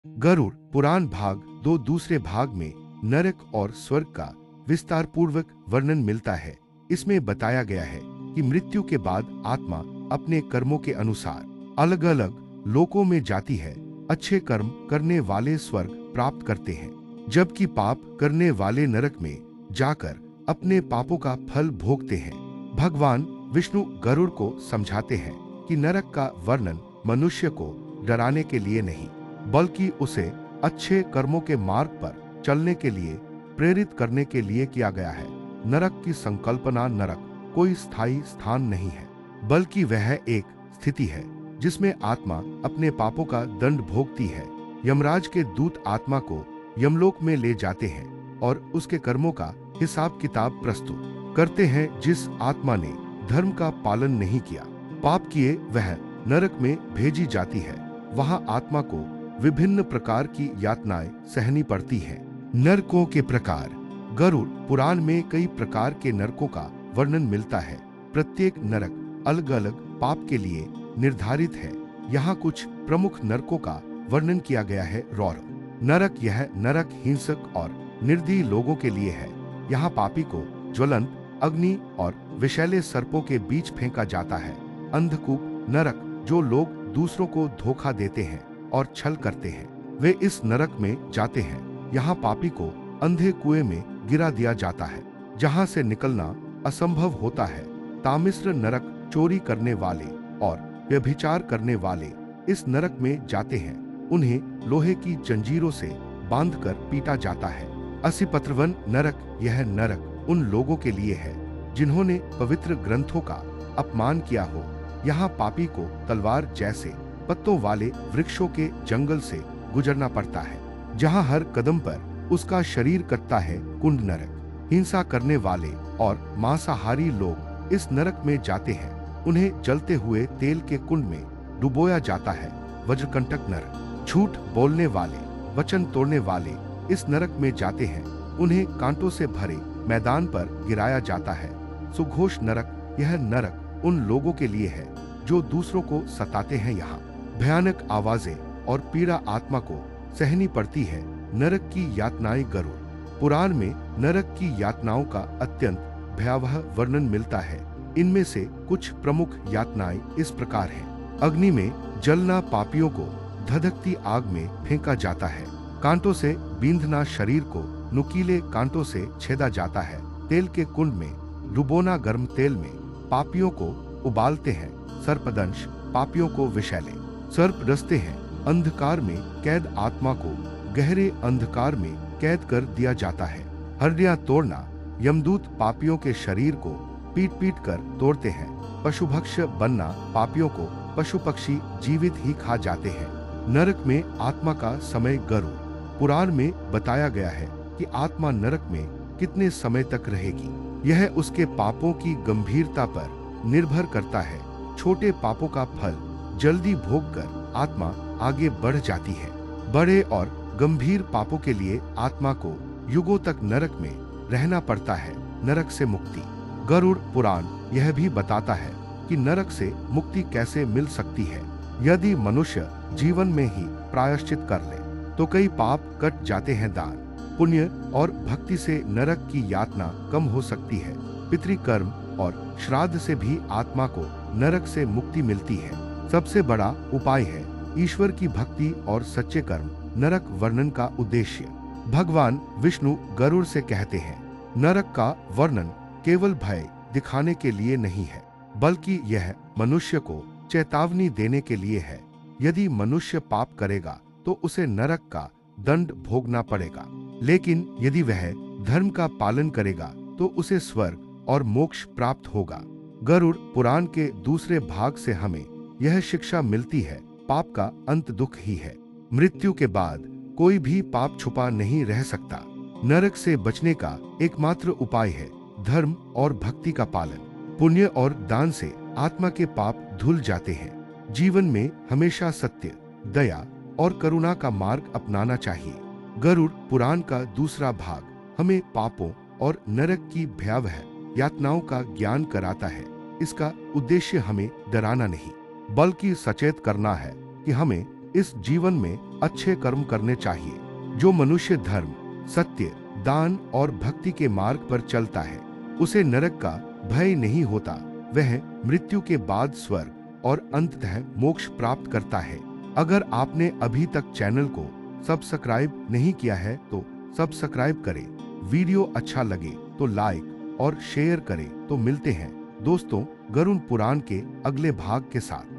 गरुड़ पुराण भाग 2 दूसरे भाग में नरक और स्वर्ग का विस्तार पूर्वक वर्णन मिलता है। इसमें बताया गया है कि मृत्यु के बाद आत्मा अपने कर्मों के अनुसार अलग अलग लोकों में जाती है। अच्छे कर्म करने वाले स्वर्ग प्राप्त करते हैं, जबकि पाप करने वाले नरक में जाकर अपने पापों का फल भोगते हैं। भगवान विष्णु गरुड़ को समझाते हैं कि नरक का वर्णन मनुष्य को डराने के लिए नहीं, बल्कि उसे अच्छे कर्मों के मार्ग पर चलने के लिए प्रेरित करने के लिए किया गया है। नरक की संकल्पना, नरक कोई स्थायी स्थान नहीं है, बल्कि वह एक स्थिति है जिसमें आत्मा अपने पापों का दंड भोगती है। यमराज के दूत आत्मा को यमलोक में ले जाते हैं और उसके कर्मों का हिसाब किताब प्रस्तुत करते हैं। जिस आत्मा ने धर्म का पालन नहीं किया, पाप किए, वह नरक में भेजी जाती है। वहां आत्मा को विभिन्न प्रकार की यातनाएं सहनी पड़ती हैं। नरकों के प्रकार। गरुड़ पुराण में कई प्रकार के नरकों का वर्णन मिलता है। प्रत्येक नरक अलग अलग पाप के लिए निर्धारित है। यहाँ कुछ प्रमुख नरकों का वर्णन किया गया है। रौरव नरक, यह नरक हिंसक और निर्दयी लोगों के लिए है। यहाँ पापी को ज्वलंत अग्नि और विषैले सर्पों के बीच फेंका जाता है। अंधकूप नरक, जो लोग दूसरों को धोखा देते हैं और छल करते हैं, वे इस नरक में जाते हैं। यहाँ पापी को अंधे कुएं में गिरा दिया जाता है, जहाँ से निकलना असंभव होता है। तामिश्र नरक, चोरी करने वाले और व्यभिचार करने वाले इस नरक में जाते हैं। उन्हें लोहे की जंजीरों से बांधकर पीटा जाता है। असिपत्रवन नरक, यह नरक उन लोगों के लिए है जिन्होंने पवित्र ग्रंथों का अपमान किया हो। यहाँ पापी को तलवार जैसे पत्तों वाले वृक्षों के जंगल से गुजरना पड़ता है, जहाँ हर कदम पर उसका शरीर कटता है। कुंड नरक, हिंसा करने वाले और मांसाहारी लोग इस नरक में जाते हैं। उन्हें जलते हुए तेल के कुंड में डुबोया जाता है। वज्रकंटक नरक, झूठ बोलने वाले, वचन तोड़ने वाले इस नरक में जाते हैं। उन्हें कांटों से भरे मैदान पर गिराया जाता है। सुघोष नरक, यह नरक उन लोगों के लिए है जो दूसरों को सताते हैं। यहाँ भयानक आवाजें और पीड़ा आत्मा को सहनी पड़ती है। नरक की यातनाएं। गरुड़ पुराण में नरक की यातनाओं का अत्यंत भयावह वर्णन मिलता है। इनमें से कुछ प्रमुख यातनाएं इस प्रकार हैं। अग्नि में जलना, पापियों को धधकती आग में फेंका जाता है। कांटों से बींधना, शरीर को नुकीले कांटों से छेदा जाता है। तेल के कुंड में डुबोना, गर्म तेल में पापियों को उबालते हैं। सर्पदंश, पापियों को विषैले सर्प डसते हैं। अंधकार में कैद, आत्मा को गहरे अंधकार में कैद कर दिया जाता है। हड्डियां तोड़ना, यमदूत पापियों के शरीर को पीट पीट कर तोड़ते हैं। पशुभक्ष बनना, पापियों को पशु पक्षी जीवित ही खा जाते हैं। नरक में आत्मा का समय। गरुड़ पुराण में बताया गया है कि आत्मा नरक में कितने समय तक रहेगी। यह उसके पापों की गंभीरता पर निर्भर करता है। छोटे पापों का फल जल्दी भोगकर आत्मा आगे बढ़ जाती है। बड़े और गंभीर पापों के लिए आत्मा को युगों तक नरक में रहना पड़ता है। नरक से मुक्ति। गरुड़ पुराण यह भी बताता है कि नरक से मुक्ति कैसे मिल सकती है। यदि मनुष्य जीवन में ही प्रायश्चित कर ले तो कई पाप कट जाते हैं। दान, पुण्य और भक्ति से नरक की यातना कम हो सकती है। पितृकर्म और श्राद्ध से भी आत्मा को नरक से मुक्ति मिलती है। सबसे बड़ा उपाय है ईश्वर की भक्ति और सच्चे कर्म। नरक वर्णन का उद्देश्य। भगवान विष्णु गरुड़ से कहते हैं, नरक का वर्णन केवल भय दिखाने के लिए नहीं है, बल्कि यह मनुष्य को चेतावनी देने के लिए है। यदि मनुष्य पाप करेगा तो उसे नरक का दंड भोगना पड़ेगा, लेकिन यदि वह धर्म का पालन करेगा तो उसे स्वर्ग और मोक्ष प्राप्त होगा। गरुड़ पुराण के दूसरे भाग से हमें यह शिक्षा मिलती है, पाप का अंत दुख ही है। मृत्यु के बाद कोई भी पाप छुपा नहीं रह सकता। नरक से बचने का एकमात्र उपाय है धर्म और भक्ति का पालन। पुण्य और दान से आत्मा के पाप धुल जाते हैं। जीवन में हमेशा सत्य, दया और करुणा का मार्ग अपनाना चाहिए। गरुड़ पुराण का दूसरा भाग हमें पापों और नरक की भयावह यातनाओं का ज्ञान कराता है। इसका उद्देश्य हमें डराना नहीं, बल्कि सचेत करना है कि हमें इस जीवन में अच्छे कर्म करने चाहिए। जो मनुष्य धर्म, सत्य, दान और भक्ति के मार्ग पर चलता है, उसे नरक का भय नहीं होता। वह मृत्यु के बाद स्वर्ग और अंततः मोक्ष प्राप्त करता है। अगर आपने अभी तक चैनल को सब्सक्राइब नहीं किया है तो सब्सक्राइब करें। वीडियो अच्छा लगे तो लाइक और शेयर करें। तो मिलते हैं दोस्तों गरुड़ पुराण के अगले भाग के साथ।